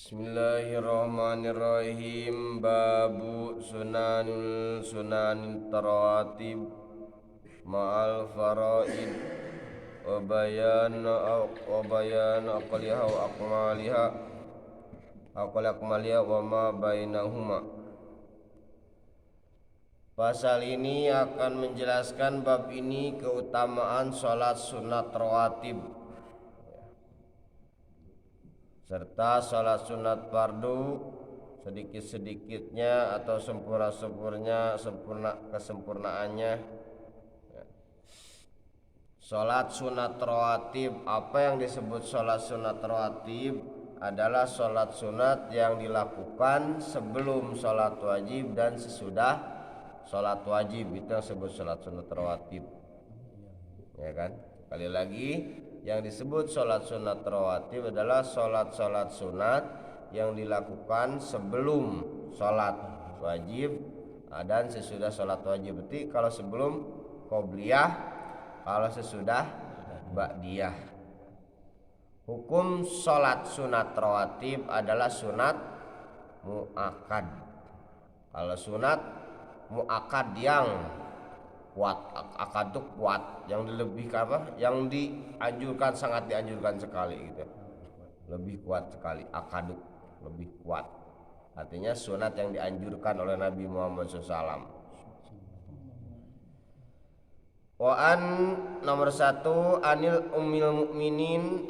Bismillahirrahmanirrahim. Babu sunanil tarawatib ma'al faraid wa bayan aqliha wa akmaliha wa ma bainahuma. Pasal ini akan menjelaskan bab ini keutamaan sholat sunat rawatib serta sholat sunat fardu sedikit-sedikitnya atau kesempurnaannya. Sholat sunat rawatib, apa yang disebut sholat sunat rawatib adalah sholat sunat yang dilakukan sebelum sholat wajib dan sesudah sholat wajib. Itu yang disebut sholat sunat rawatib, ya kan? Sekali lagi, yang disebut sholat sunat rawatib adalah sholat sunat yang dilakukan sebelum sholat wajib dan sesudah sholat wajib. Berarti kalau sebelum qobliyah, kalau sesudah ba'diyah. Hukum sholat sunat rawatib adalah sunat mu'akkad. Kalau sunat mu'akkad yang kuat, akad itu kuat, yang dilebihkan apa? Yang dianjurkan, sangat dianjurkan sekali gitu. Lebih kuat sekali, akad lebih kuat. Artinya sunat yang dianjurkan oleh Nabi Muhammad SAW. Wa nomor 1 anil ummil mukminin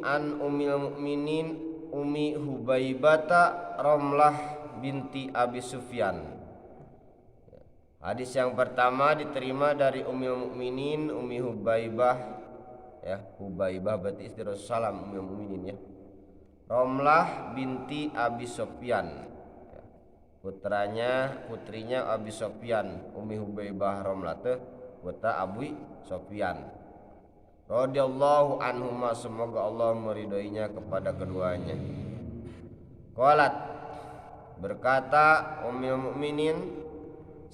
Umi Hubaibata Romlah binti Abi Sufyan. Hadis yang pertama diterima dari Ummul Mukminin Ummi Hubaibah, ya, Hubaibah berarti istri Rasulullah, Ummul Mukminin, ya. Romlah binti Abi Sufyan, ya. Putrinya Abi Sufyan, Ummi Hubaibah Romlah teh putra Abu Sufyan. Radhiyallahu anhuma, semoga Allah meridhoinya kepada keduanya. Qalat, berkata Ummul Mukminin,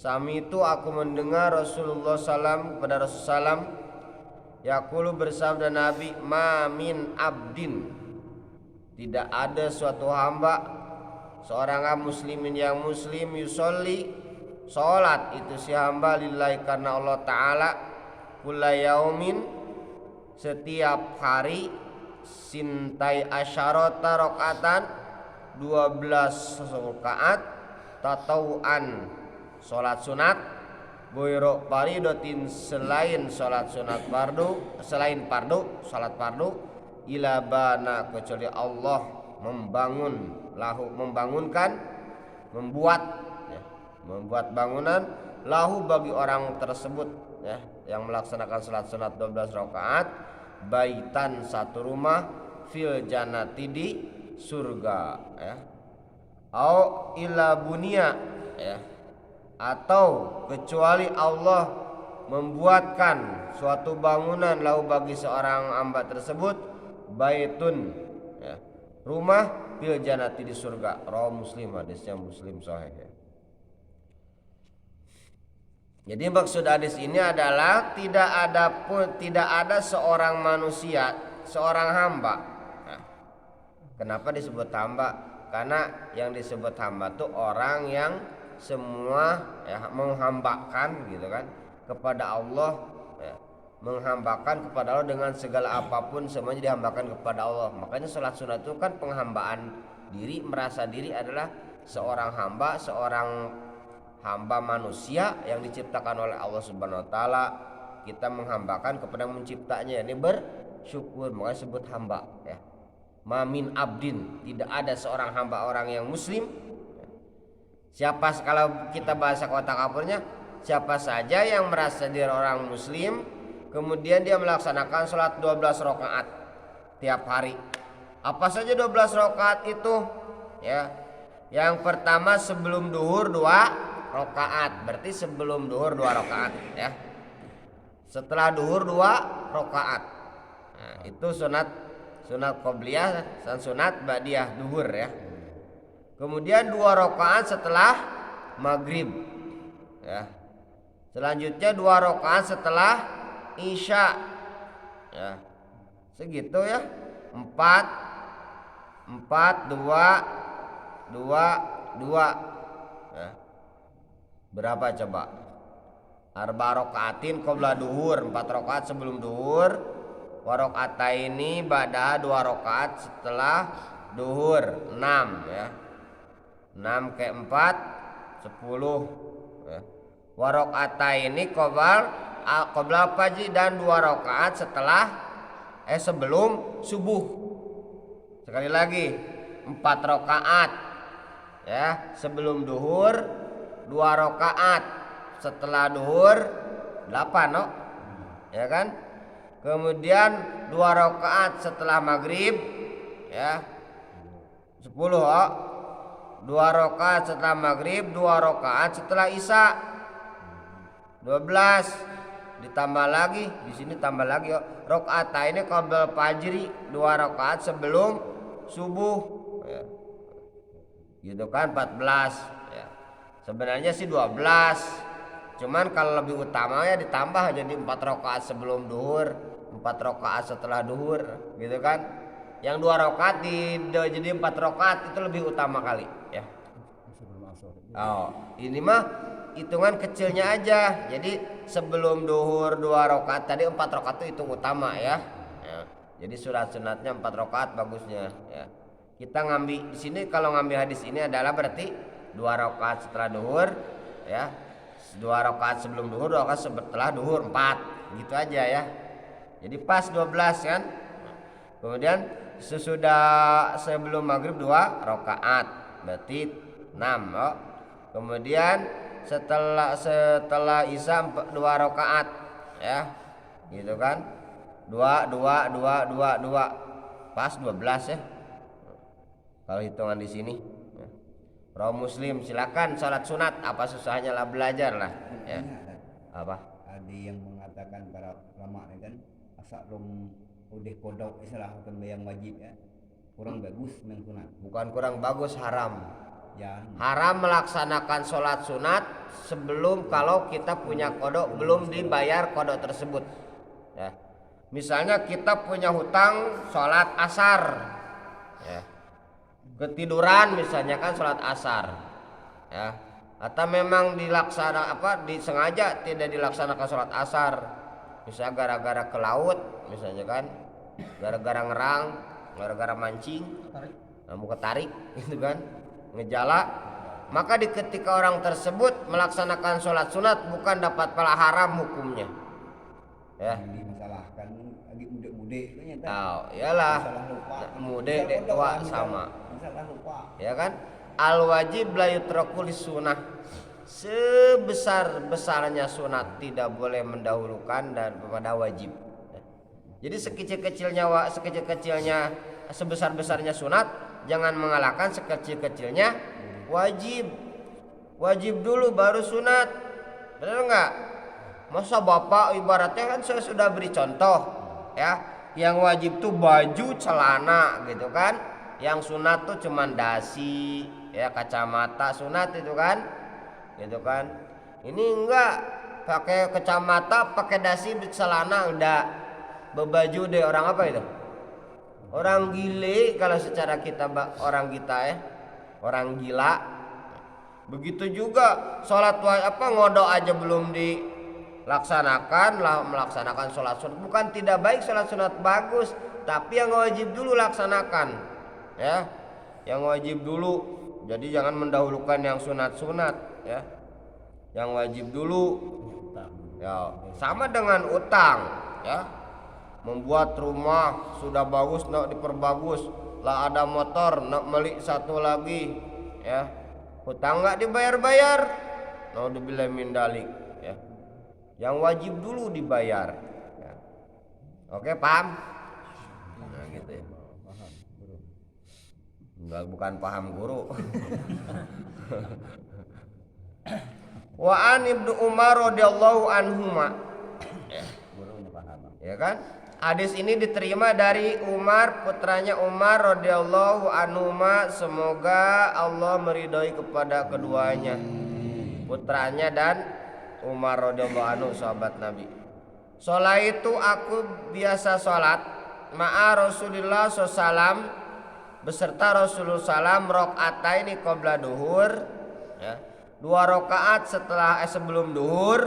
Sami itu aku mendengar Rasulullah SAW kepada Rasulullah SAW yaqulu, bersabda Nabi, ma min abdin, tidak ada suatu hamba, seorang muslimin yang muslim, yusolli, sholat itu si hamba, lillahi karena Allah Ta'ala, kulla yaumin, setiap hari, sintai asyarata rakaatan, 12 rakaat, tatauan, sholat sunat, goiro faridotin, selain sholat sunat fardu, selain fardu, sholat fardu, ila bana, kecuali Allah membangunkan, membuat, ya, membuat bangunan lahu bagi orang tersebut, ya, yang melaksanakan sholat sunat 12 rakaat, baitan, satu rumah, fil jannati, di surga, ya, au ila bunia, ya, atau kecuali Allah membuatkan suatu bangunan lahu bagi seorang hamba tersebut, baitun, ya, rumah, fil jannati, di surga. Rawahu Muslim, hadisnya Muslim sahih, ya. Jadi maksud hadis ini adalah tidak ada seorang manusia, seorang hamba. Nah, kenapa disebut hamba? Karena yang disebut hamba itu orang yang semua, ya, menghambakan gitu kan kepada Allah, ya, menghambakan kepada Allah dengan segala apapun, semuanya dihambakan kepada Allah. Makanya sholat sunat itu kan penghambaan diri, merasa diri adalah seorang hamba manusia yang diciptakan oleh Allah Subhanahu wa taala. Kita menghambakan kepada menciptanya, ini bersyukur, makanya sebut hamba, ya. Mamin abdin, tidak ada seorang hamba orang yang muslim. Siapa, kalau kita bahasa kotak kapurnya, siapa saja yang merasa diri orang muslim, kemudian dia melaksanakan sholat 12 rakaat tiap hari. Apa saja 12 rakaat itu? Ya, yang pertama sebelum duhur 2 rakaat, berarti sebelum duhur 2 rakaat, ya. Setelah duhur 2 rakaat. Nah, itu sunat qobliyah dan sunat ba'diyah duhur, ya. Kemudian 2 rakaat setelah maghrib, ya. Selanjutnya 2 rakaat setelah isya, ya. Segitu, ya. 4 2 2 ya. Berapa coba? Arba rakaatin qabla duhur, 4 rakaat sebelum duhur. Wa rakaataini ba'da 2 rakaat setelah duhur, 6 ya. 6 ke 4 10 ya. Wa rakaataini qabla fajr dan 2 rakaat setelah sebelum subuh. Sekali lagi 4 rakaat ya sebelum duhur, 2 rakaat setelah duhur, 8 no? Ya kan? Kemudian 2 rakaat setelah maghrib ya 10 oh. 2 rakaat setelah maghrib, 2 rakaat setelah isya 12. Ditambah lagi di sini tambah lagi oh. Rakaat ini qabla fajri, 2 rakaat sebelum subuh ya. Gitu kan 14 ya. Sebenarnya sih 12. Cuman kalau lebih utama ya ditambah jadi 4 rakaat sebelum duhur, 4 rakaat setelah duhur gitu kan. Yang 2 rakaat jadi 4 rakaat itu lebih utama kali ya. Oh, ini mah hitungan kecilnya aja. Jadi sebelum duhur 2 rakaat tadi 4 rakaat itu hitung utama ya. Ya. Jadi sunatnya 4 rakaat bagusnya ya. Kita ngambil di sini kalau ngambil hadis ini adalah berarti 2 rakaat setelah duhur ya. 2 rakaat sebelum duhur, 2 rakaat setelah duhur 4. Gitu aja ya. Jadi pas 12 kan. Kemudian sesudah sebelum maghrib 2 rakaat. Berarti 6 oh. Kemudian setelah isya 2 rakaat ya. Gitu kan. 2 pas 12 ya. Kalau hitungan di sini. Rawi Muslim, silakan salat sunat, apa susahnya lah belajar lah ya. Apa? Ada yang mengatakan para ulama kan asal rom udah kodok istilah hukum yang wajib ya. Kurang bagus yang sunat. Bukan kurang bagus, haram. Ya. Haram melaksanakan sholat sunat sebelum kalau kita punya kodok belum dibayar kodok tersebut. Ya. Misalnya kita punya hutang sholat asar, ya. Ketiduran misalnya kan sholat asar, ya. Atau memang disengaja tidak dilaksanakan sholat asar, misalnya gara-gara ke laut, misalnya kan, gara-gara ngerang, gara-gara mancing, kamu ketarik, gitu kan, ngejala. Maka ketika orang tersebut melaksanakan sholat sunat bukan dapat pahala haram hukumnya, ya. Dimasalahkan lagi mude-mude ternyata. Tahu, iyalah. Mude dek tua sama. Ya kan? Al wajib la yutraku lisunnah. Sebesar-besarnya sunat tidak boleh mendahulukan daripada wajib. Jadi sekecil-kecilnya sebesar-besarnya sunat jangan mengalahkan sekecil-kecilnya wajib. Wajib dulu baru sunat. Benar enggak? Masa Bapak ibaratnya kan saya sudah beri contoh ya. Yang wajib tuh baju, celana gitu kan. Yang sunat tuh cuman dasi, ya kacamata sunat itu kan. Gitu kan. Ini enggak pakai kacamata, pakai dasi, celana udah berbaju deh orang apa itu? Orang gile kalau secara orang kita ya. Orang gila. Begitu juga sholat ngodok aja belum dilaksanakan lah melaksanakan sholat sunat. Bukan tidak baik sholat sunat bagus, tapi yang wajib dulu laksanakan. Ya, yang wajib dulu. Jadi jangan mendahulukan yang sunat-sunat ya. Yang wajib dulu. Ya, sama dengan utang ya. Membuat rumah sudah bagus nak diperbagus, lah ada motor nak beli satu lagi ya. Hutang enggak dibayar-bayar. Naudzubillah min dalik ya. Yang wajib dulu dibayar ya. Oke, paham? Nah, gitu ya. Enggak, bukan paham guru. Wa an Ibnu Umar radhiyallahu anhuma. Ya kan? Hadis ini diterima dari Umar, putranya Umar radhiyallahu anhuma, semoga Allah meridhoi kepada keduanya. Putranya dan Umar radhiyallahu anhu sahabat Nabi. Sholat itu aku biasa sholat ma'a Rasulullah SAW beserta Rasulullah salam rakaataini qabla duhur, ya. 2 rakaat sebelum duhur,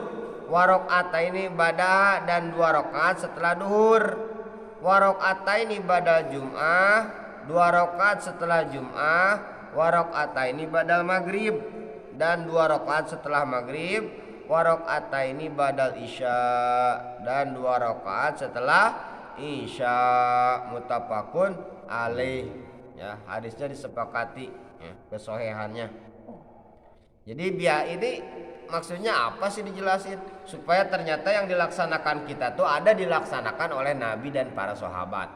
wa rakaataini ba'da, dan 2 rakaat setelah duhur, wa rakaataini ba'dal jum'ah, 2 rakaat setelah jum'ah, wa rakaataini ba'dal maghrib, dan 2 rakaat setelah maghrib, wa rakaataini ba'dal isya, dan 2 rakaat setelah isya. Muttafaqun alaih, ya, hadisnya disepakati, ya, kesohihannya. Jadi biar ini maksudnya apa sih dijelasin? Supaya ternyata yang dilaksanakan kita tuh ada dilaksanakan oleh Nabi dan para sahabat.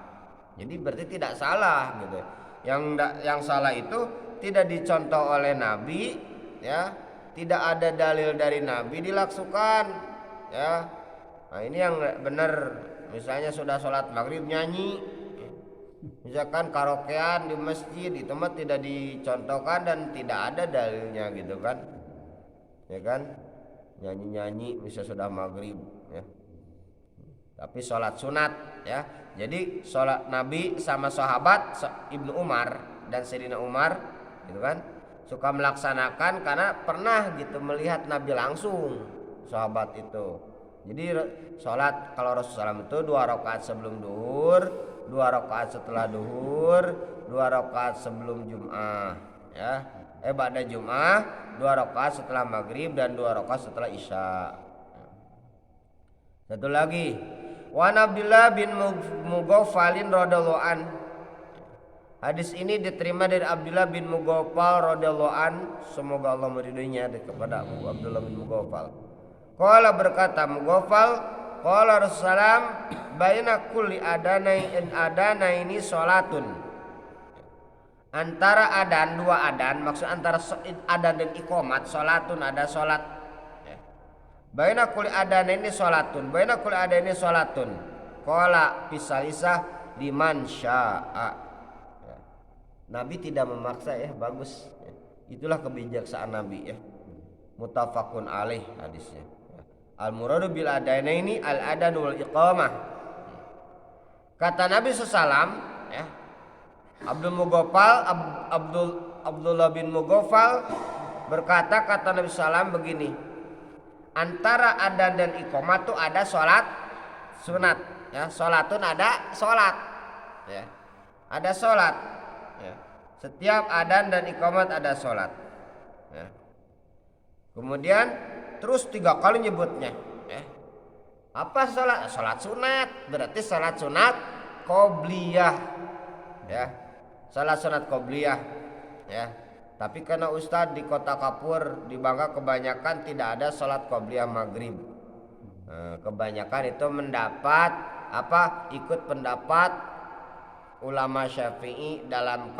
Jadi berarti tidak salah gitu. Yang salah itu tidak dicontoh oleh Nabi, ya, tidak ada dalil dari Nabi dilakukan, ya. Nah ini yang benar. Misalnya sudah sholat maghrib nyanyi, misalkan karaokean di masjid, itu mah tidak dicontohkan dan tidak ada dalilnya gitu kan, ya kan, nyanyi bisa sudah maghrib, ya. Tapi sholat sunat, ya. Jadi sholat Nabi sama sahabat Ibnu Umar dan Sayyidina Umar gitu kan suka melaksanakan karena pernah gitu melihat Nabi langsung sahabat itu. Jadi sholat kalau Rasulullah SAW itu 2 rakaat sebelum duhur, 2 rakaat setelah duhur, 2 rakaat sebelum Jum'ah, ya. Ba'da Jum'ah, 2 rakaat setelah maghrib dan 2 rakaat setelah isya. Satu lagi, wa Abdullah bin Mughaffalin radhiyallahu an. Hadis ini diterima dari Abdullah bin Mughaffal radhiyallahu an, semoga Allah meridhoinya kepada Abdullah bin Mughaffal. Qala berkata Mughaffal, qala Rasulullah baina kulli adana ini sholatun. Antara adan 2 adan, maksud antara adan dan iqamat sholatun, ada sholat. Baina kulli adana ini sholatun, baina kulli adana ini sholatun. Qala pisalisah liman syaa. Nabi tidak memaksa, ya, bagus. Itulah kebijaksanaan Nabi, ya. Muttafaqun alaih hadisnya. Al muradu bil adana ini al adan wal iqamah. Kata Nabi SAW, ya, Abdullah bin Mughaffal berkata, kata Nabi SAW begini, antara adan dan iqamah itu ada sholat sunat, ya. Sholatun ada sholat, ya. Ada sholat, ya. Setiap adan dan iqamat ada sholat, ya. Kemudian terus 3 kali nyebutnya, ya. Apa sholat? Sholat sunat, berarti sholat sunat qobliyah, ya. Sholat sunat qobliyah, ya. Tapi karena Ustadz di Kota Kapur di Bangka kebanyakan tidak ada sholat qobliyah maghrib. Kebanyakan itu mendapat ikut pendapat ulama Syafi'i dalam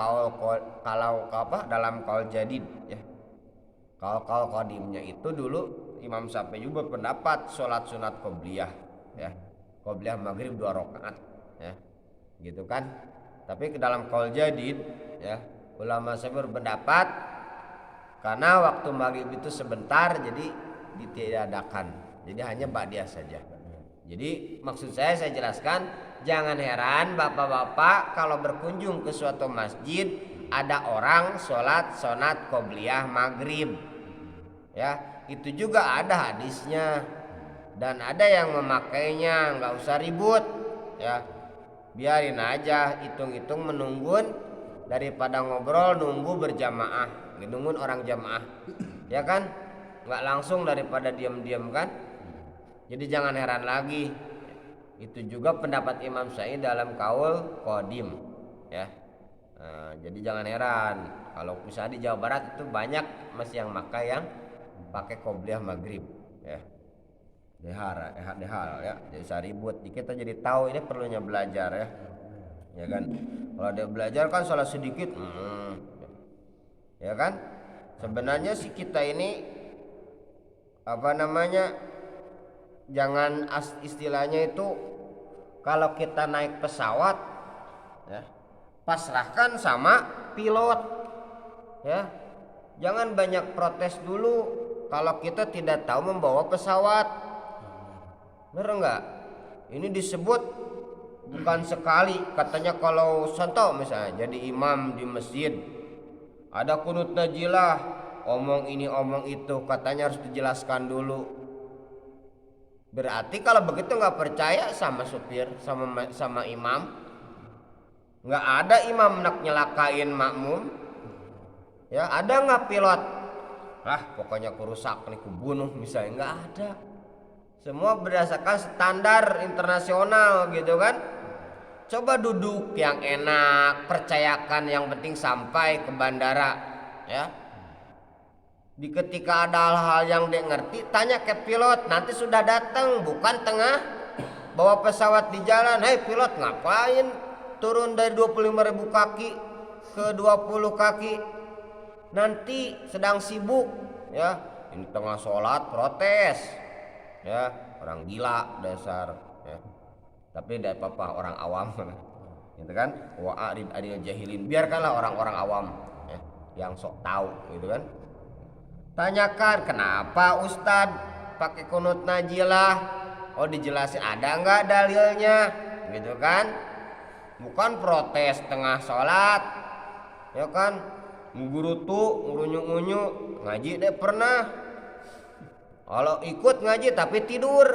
dalam kaul jadid, ya. Kaul qadimnya itu dulu Imam Syafi'i juga berpendapat sholat sunat qobliyah, ya. Qobliyah maghrib 2 rakaat, ya. Gitu kan. Tapi ke dalam kaul jadid, ya, ulama Syafi'i berpendapat karena waktu maghrib itu sebentar jadi ditiadakan. Jadi hanya ba'diyah saja. Jadi maksud saya jelaskan, jangan heran bapak-bapak kalau berkunjung ke suatu masjid ada orang sholat sunat qobliyah maghrib, ya. Itu juga ada hadisnya dan ada yang memakainya, nggak usah ribut, ya. Biarin aja, hitung-hitung menunggu daripada ngobrol nunggu berjamaah, nungguin orang jamaah, ya kan, nggak langsung daripada diam-diam kan. Jadi jangan heran lagi. Itu juga pendapat Imam Syafi'i dalam kaul qadim, ya. Nah, jadi jangan heran kalau misalnya di Jawa Barat itu banyak masih yang pakai qobliyah maghrib, ya. Dehal, ya. Jadi saya ribut dikit aja jadi tahu, ini perlunya belajar, ya. Ya kan. Kalau dia belajar kan salah sedikit, ya kan. Sebenarnya sih kita ini jangan istilahnya itu kalau kita naik pesawat, ya, pasrahkan sama pilot, ya. Jangan banyak protes dulu kalau kita tidak tahu membawa pesawat. Bener enggak? Ini disebut bukan sekali. Katanya kalau contoh misalnya jadi imam di masjid, ada kunut najilah, omong ini omong itu, katanya harus dijelaskan dulu. Berarti kalau begitu nggak percaya sama supir, sama imam. Nggak ada imam nak nyelakain makmum. Ya, ada nggak pilot? Pokoknya kurusak nih, kubunuh misalnya, nggak ada. Semua berdasarkan standar internasional gitu kan. Coba duduk yang enak, percayakan yang penting sampai ke bandara ya. Di ketika ada hal-hal yang dia ngerti, tanya ke pilot, nanti sudah datang, bukan tengah bawa pesawat di jalan. Hei pilot, ngapain turun dari 25.000 kaki ke 20 kaki? Nanti sedang sibuk ya. Ini tengah sholat protes ya, orang gila dasar ya. Tapi tidak apa-apa, orang awam gitu kan. Wa arid adil jahilin, biarkanlah orang-orang awam ya, yang sok tahu gitu kan. Tanyakan, kenapa Ustadz pakai kunut najilah? Oh dijelasin, ada nggak dalilnya gitu kan. Bukan protes tengah sholat ya kan, ngurutu ngurunyu-ngunyu, ngaji deh pernah. Kalau ikut ngaji tapi tidur,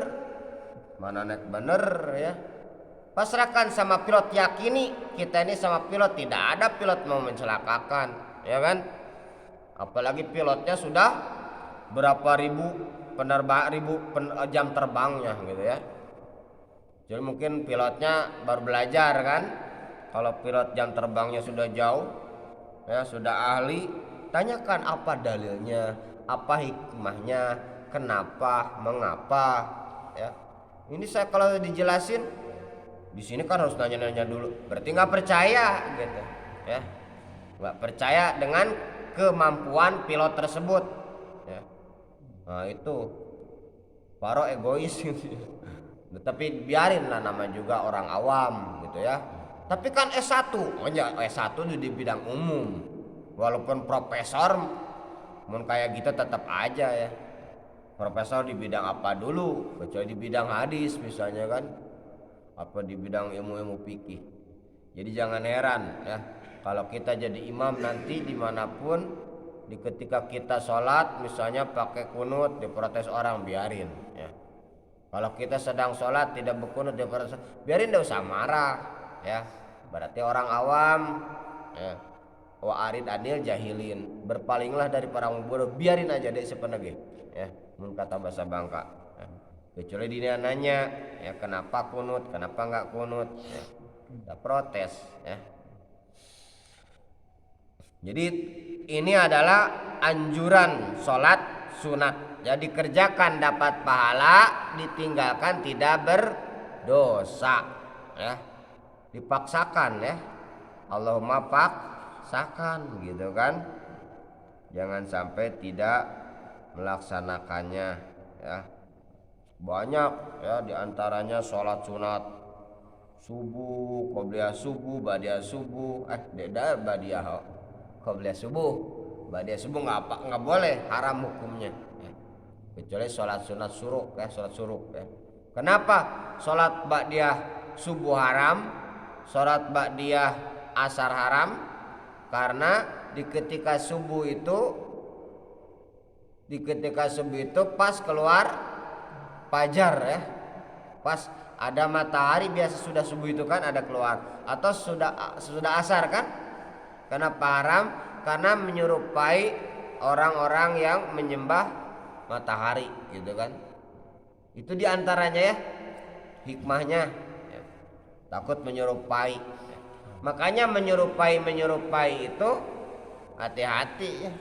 mana naik bener ya. Pasrahkan sama pilot, yakini kita ini sama pilot, tidak ada pilot mau mencelakakan ya kan. Apalagi pilotnya sudah berapa ribu jam terbangnya gitu ya. Jadi mungkin pilotnya baru belajar kan. Kalau pilot jam terbangnya sudah jauh ya, sudah ahli, tanyakan apa dalilnya, apa hikmahnya, kenapa, mengapa ya. Ini saya kalau dijelasin di sini kan harus nanya-nanya dulu, berarti nggak percaya gitu ya, nggak percaya dengan kemampuan pilot tersebut ya. Nah itu paro egois gitu. Tapi biarin lah, nama juga orang awam gitu ya. Tapi kan S1, S1 di bidang umum, walaupun profesor mun kayak gitu tetap aja ya. Profesor di bidang apa dulu, kecuali di bidang hadis misalnya kan, apa di bidang ilmu-ilmu fikih. Jadi jangan heran ya, kalau kita jadi imam nanti dimanapun, di ketika kita sholat misalnya pakai kunut diprotes orang, biarin ya. Kalau kita sedang sholat tidak berkunut diprotes, biarin, tidak usah marah ya. Berarti orang awam ya. Wa arid adil jahilin, berpalinglah dari para bodoh, biarin aja deh sepenegih ya. Mun kata bahasa Bangka ya. Kecuali dia nanya ya, kenapa kunut, kenapa nggak kunut ya. Kita protes ya. Jadi ini adalah anjuran sholat sunat. Jadi kerjakan dapat pahala, ditinggalkan tidak berdosa ya. Dipaksakan ya, Allahumma paksakan gitu kan. Jangan sampai tidak melaksanakannya ya. Banyak ya, diantaranya sholat sunat subuh, qobliyah subuh, ba'diyah subuh, ba'diyah qobliyah subuh, ba'diyah subuh nggak boleh, haram hukumnya ya. Kecuali sholat sunat suruk ya, sholat suruk ya. Kenapa sholat ba'diyah subuh haram, sholat ba'diyah asar haram? Karena di ketika subuh itu pas keluar fajar ya, pas ada matahari, biasa sudah subuh itu kan ada keluar, atau sudah asar kan. Kenapa haram? Karena menyerupai orang-orang yang menyembah matahari gitu kan. Itu diantaranya ya hikmahnya ya. Takut menyerupai ya. Makanya menyerupai itu hati-hati ya.